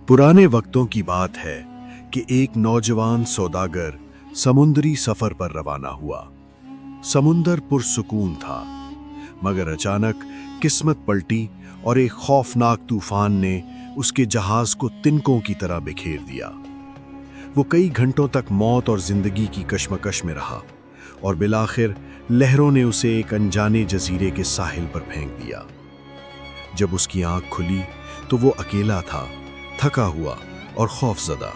पुराने वक्तों की बात है कि एक नौजवान सौदागर समुद्री सफर पर रवाना हुआ। समुंदर पुरसुकून था, मगर अचानक किस्मत पलटी और एक खौफनाक तूफान ने उसके जहाज को तिनकों की तरह बिखेर दिया। वो कई घंटों तक मौत और जिंदगी की कश्मकश में रहा और बिलाखिर लहरों ने उसे एक अनजाने जजीरे के साहिल पर फेंक दिया। जब उसकी आंख खुली तो वो अकेला था, थका हुआ और खौफजदा।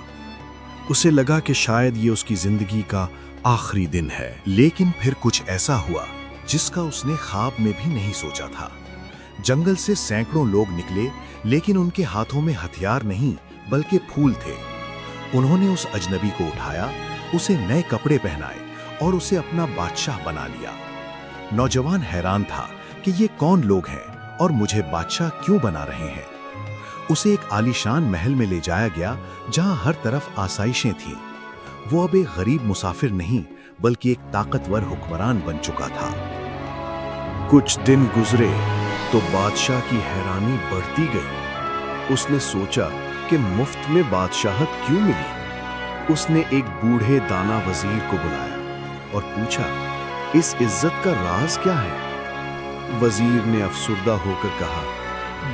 उसे लगा कि शायद ये उसकी जिंदगी का आखिरी दिन है। लेकिन फिर कुछ ऐसा हुआ जिसका उसने ख्वाब में भी नहीं सोचा था। जंगल से सैकड़ों लोग निकले, लेकिन उनके हाथों में हथियार नहीं बल्कि फूल थे। उन्होंने उस अजनबी को उठाया, उसे नए कपड़े पहनाए और उसे अपना बादशाह बना लिया। नौजवान हैरान था कि ये कौन लोग हैं और मुझे बादशाह क्यों बना रहे हैं। उसे एक आलीशान महल में ले जाया गया जहां हर तरफ आसाइशें थीं। वो अब एक गरीब मुसाफिर नहीं बल्कि एक ताकतवर हुक्मरान बन चुका था। कुछ दिन गुजरे तो बादशाह की हैरानी बढ़ती गई। उसने सोचा कि मुफ्त में बादशाहत क्यों मिली। उसने एक बूढ़े दाना वजीर को बुलाया और पूछा, इस इज्जत का राज क्या है? वजीर ने अफसुर्दा होकर कहा,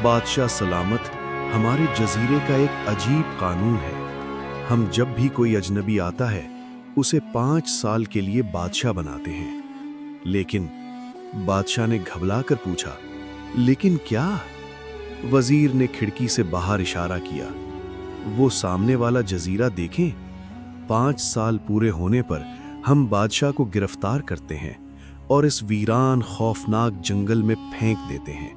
बादशाह सलामत, हमारे जजीरे का एक अजीब कानून है। हम जब भी कोई अजनबी आता है उसे 5 साल के लिए बादशाह बनाते हैं। लेकिन बादशाह ने घबरा कर पूछा, लेकिन क्या? वजीर ने खिड़की से बाहर इशारा किया, वो सामने वाला जजीरा देखें। 5 साल पूरे होने पर हम बादशाह को गिरफ्तार करते हैं और इस वीरान खौफनाक जंगल में फेंक देते हैं,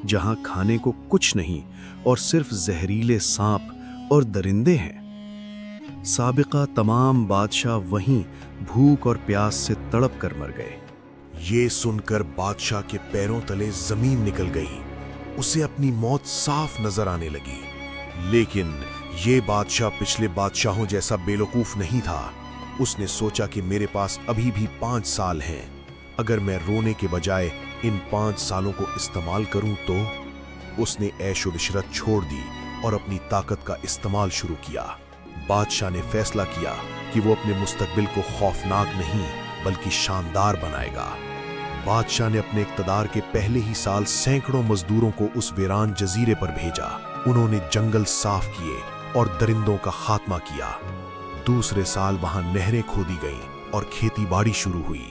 जहां खाने को कुछ नहीं और सिर्फ जहरीले सांप और दरिंदे हैं। साबिका तमाम बादशाह वहीं भूख और प्यास से तड़प कर मर गए। ये सुनकर बादशाह के पैरों तले जमीन निकल गई। उसे अपनी मौत साफ नजर आने लगी। लेकिन ये बादशाह पिछले बादशाहों जैसा बेवकूफ नहीं था। उसने सोचा कि मेरे पास अभी भी 5 साल हैं। अगर मैं रोने के बजाय इन 5 सालों को इस्तेमाल करूं तो। उसने ऐशो इशरत छोड़ दी और अपनी ताकत का इस्तेमाल शुरू किया। बादशाह ने फैसला किया कि वो अपने मुस्तकबिल को खौफनाक नहीं बल्कि शानदार बनाएगा। बादशाह ने अपने इक़्तिदार के पहले ही साल सैकड़ों मजदूरों को उस वीरान जजीरे पर भेजा। उन्होंने जंगल साफ किए और दरिंदों का खात्मा किया। दूसरे साल वहां नहरें खोदी गईं और खेती बाड़ी शुरू हुई।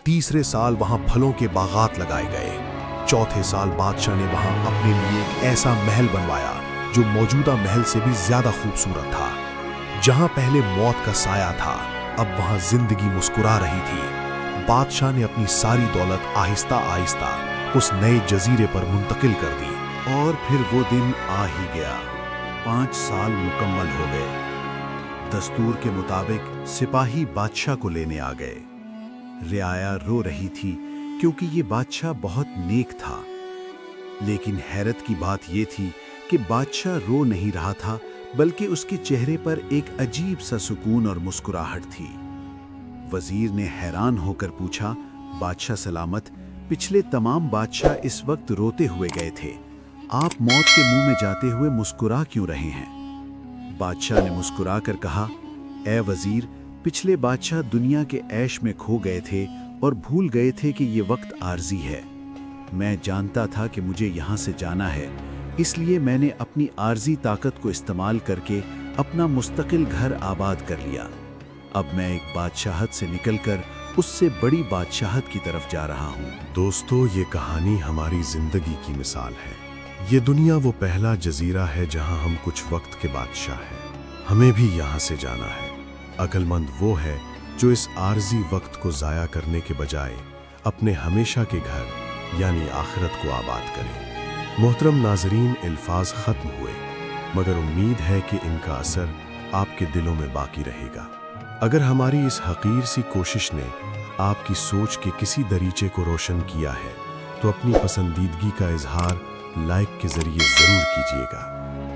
तीसरे साल वहां फलों के बागात लगाए गए। चौथे साल बादशाह ने वहां अपने लिए एक ऐसा महल बनवाया जो मौजूदा महल से भी ज्यादा खूबसूरत था। जहां पहले मौत का साया था, अब वहां जिंदगी मुस्कुरा रही थी। बादशाह ने अपनी सारी दौलत आहिस्ता आहिस्ता उस नए जजीरे पर मुंतकिल कर दी। और फिर वो दिन आ ही गया। 5 साल मुकम्मल हो गए। दस्तूर के मुताबिक सिपाही बादशाह को लेने आ गए। रियाया रो रही थी क्योंकि ये बादशाह बहुत नेक था। लेकिन हैरत की बात ये थी कि बादशाह रो नहीं रहा था, बल्कि उसके चेहरे पर एक अजीब सा सुकून और मुस्कुराहट थी। वजीर ने हैरान होकर पूछा, बादशाह सलामत, पिछले तमाम बादशाह इस वक्त रोते हुए गए थे। आप मौत के मुंह में जाते हुए मुस्कुरा क्यों रहे हैं? बादशाह ने मुस्कुरा कर कहा, ए वजीर, पिछले बादशाह दुनिया के ऐश में खो गए थे और भूल गए थे कि ये वक्त आर्जी है। मैं जानता था कि मुझे यहाँ से जाना है, इसलिए मैंने अपनी आर्जी ताकत को इस्तेमाल करके अपना मुस्तकिल घर आबाद कर लिया। अब मैं एक बादशाहत से निकलकर उससे बड़ी बादशाहत की तरफ जा रहा हूँ। दोस्तों, ये कहानी हमारी जिंदगी की मिसाल है। ये दुनिया वो पहला जजीरा है जहाँ हम कुछ वक्त के बादशाह हैं। हमें भी यहाँ से जाना है। अक्लमंद वो है जो इस आर्जी वक्त को ज़ाया करने के बजाय अपने हमेशा के घर यानी आखिरत को आबाद करे। मोहतरम नाजरीन, अल्फाज ख़त्म हुए, मगर उम्मीद है कि इनका असर आपके दिलों में बाकी रहेगा। अगर हमारी इस हकीर सी कोशिश ने आपकी सोच के किसी दरीचे को रोशन किया है तो अपनी पसंदीदगी का इजहार लाइक के ज़रिए ज़रूर कीजिएगा।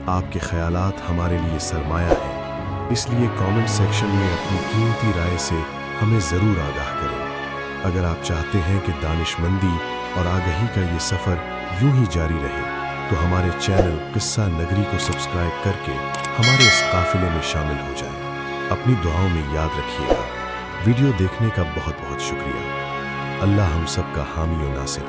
आपके ख्यालात हमारे लिए सरमाया है, इसलिए कमेंट सेक्शन में अपनी कीमती राय से हमें ज़रूर आगाह करें। अगर आप चाहते हैं कि दानिशमंदी और आगाही का ये सफ़र यूं ही जारी रहे तो हमारे चैनल किस्सा नगरी को सब्सक्राइब करके हमारे इस काफिले में शामिल हो जाए। अपनी दुआओं में याद रखिएगा। वीडियो देखने का बहुत बहुत शुक्रिया। अल्लाह हम सब का हामी और नासिर